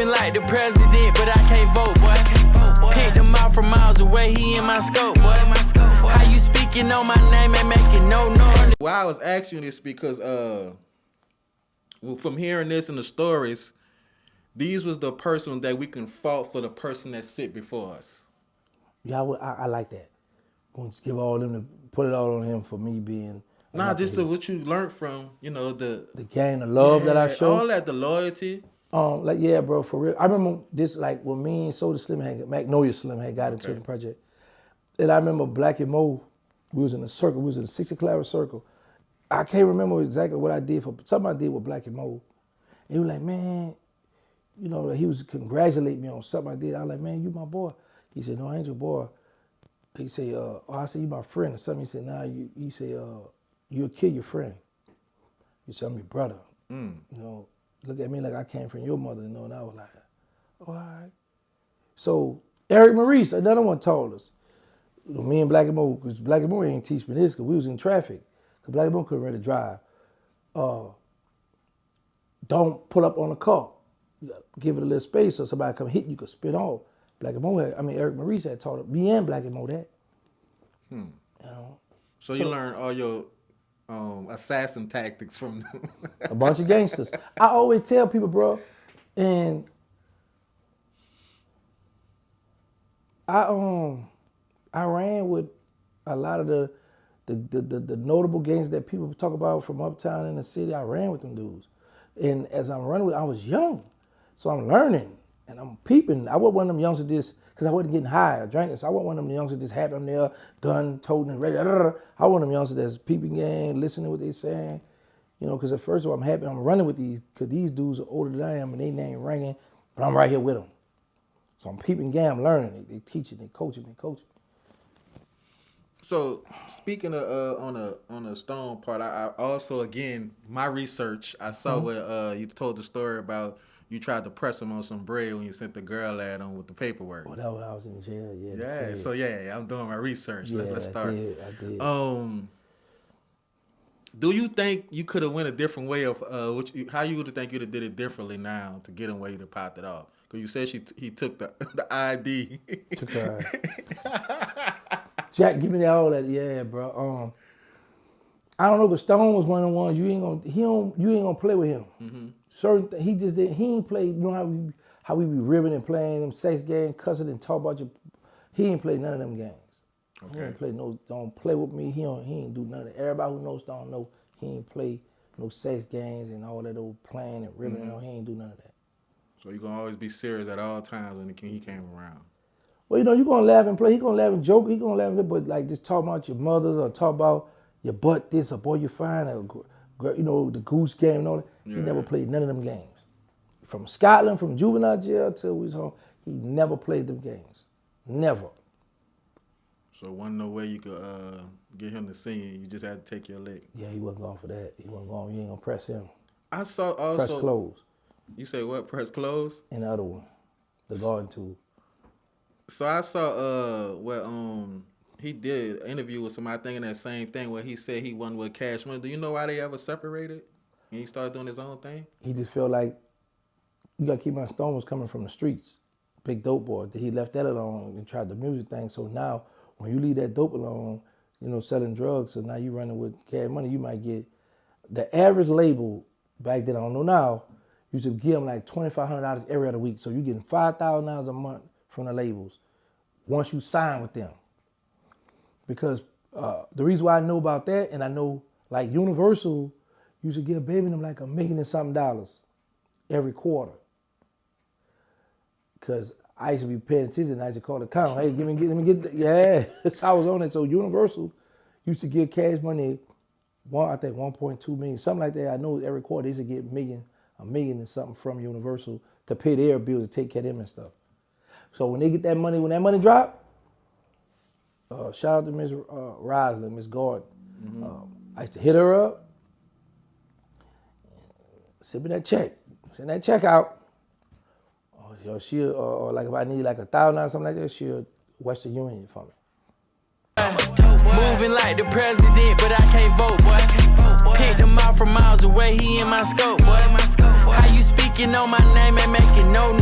Moving like the president, but I can't vote, boy. Picked him out from miles away, he in my scope, boy. How you speaking on my name and making no noise? Why I was asking this because from hearing this in the stories, these was the person that we can fault for the person that sit before us. Yeah, I like that. Going to give all them to put it all on him for me being. Nah, just what you learned from, the game, the love that I showed. All that, the loyalty. Bro, for real. I remember this, like, when me and Soda Slim Magnolia Slim had got into the project. And I remember Black and Mo, we was in a circle, we was in a 60 claret circle. I can't remember exactly what I did something I did with Black and Mo. And he was like, man, he was congratulating me on something I did. I was like, man, you my boy. He said, no, I ain't your boy. He said, I said, you my friend or something. He said, nah, he said, you'll kill your friend. You said, I'm your brother. Look at me like I came from your mother, and I was like, all right. So Eric Maurice, another one told us, me and Black and Mo, because Black and Mo ain't teach me this, because we was in traffic, because Black and Mo couldn't really drive. Don't pull up on a car. You gotta give it a little space so somebody come hit you, could spin off. Black and Mo Eric Maurice had taught me and Black and Mo that. So you learned all your assassin tactics from them. A bunch of gangsters. I always tell people, bro, and I ran with a lot of the notable gangs that people talk about from uptown in the city. I ran with them dudes. And as I'm running with, I was young. So I'm learning and I'm peeping. I wasn't one of them youngsters just, because I wasn't getting high or drinking. So I wasn't one of them youngsters just happy on there, gun, toting, and ready. I wasn't one of them youngsters that's peeping game, listening to what they saying. Because at first of all, I'm happy I'm running with these, because these dudes are older than I am and they name ringing, but I'm right here with them. So I'm peeping game, I'm learning. They teaching, they coaching. So speaking of on a Stone part, I also, again, my research, I saw where you told the story about you tried to press him on some bread when you sent the girl ad on with the paperwork. Oh, that was when I was in jail, yeah. Yeah, so I'm doing my research. Yeah, Let's start. I did. Do you think you could have went a different way of how you would think you'd have did it differently now to get him where you'd have popped it off? Because you said he took the ID. Took the ID. Jack, give me all that, yeah, bro. I don't know, but Stone was one of the ones you ain't gonna play with him. Mm-hmm. Certain he just didn't. He ain't play. How we be ribbing and playing them sex games, cussing and talk about you. He ain't play none of them games. Okay. He ain't play don't play with me. He ain't do none of that. Everybody who knows Stone know he ain't play no sex games and all that old playing and ribbing. Mm-hmm. He ain't do none of that. So you gonna always be serious at all times when he came around. Well, you gonna laugh and play. He gonna laugh and joke. He gonna laugh and but like just talk about your mothers or talk about your butt this or boy you fine or the goose game and all that. Yeah. He never played none of them games. From Scotland, from juvenile jail till we was home, he never played them games. Never. So wasn't no way you could get him to sing. You just had to take your lick. Yeah, he wasn't going for that. He wasn't going. You ain't gonna press him. I saw also press close. You say what? Press close? And the other one, the garden tool. So I saw he did an interview with somebody thinking that same thing where he said he wasn't with Cash Money. Do you know why they ever separated? And he started doing his own thing? He just felt like you gotta keep my Stone was coming from the streets. Big dope boy. He left that alone and tried the music thing. So now when you leave that dope alone, selling drugs, so now you running with Cash Money, you might get the average label back then, I don't know now, used to give them like $2,500 every other week. So you're getting $5,000 a month from the labels once you sign with them. Because the reason why I know about that, and I know like Universal used to give Baby them like $1 million and something every quarter. Because I used to be paying attention and I used to call the account, hey, let me get yeah. So I was on it. So Universal used to give Cash Money, I think 1.2 million, something like that. I know every quarter they used to get $1 million and something from Universal to pay their bills, to take care of them and stuff. So when they get that money, when that money drop, shout out to Miss Risley, Miss Gordon. Mm-hmm. I used to hit her up, send me that check, send that check out. She'll, like if I need like $1,000 or something like that, she'll Western Union for me. Moving like the president, but I can't vote, boy. Picked him out from miles away, he in my scope, boy. How you speaking on my name and making no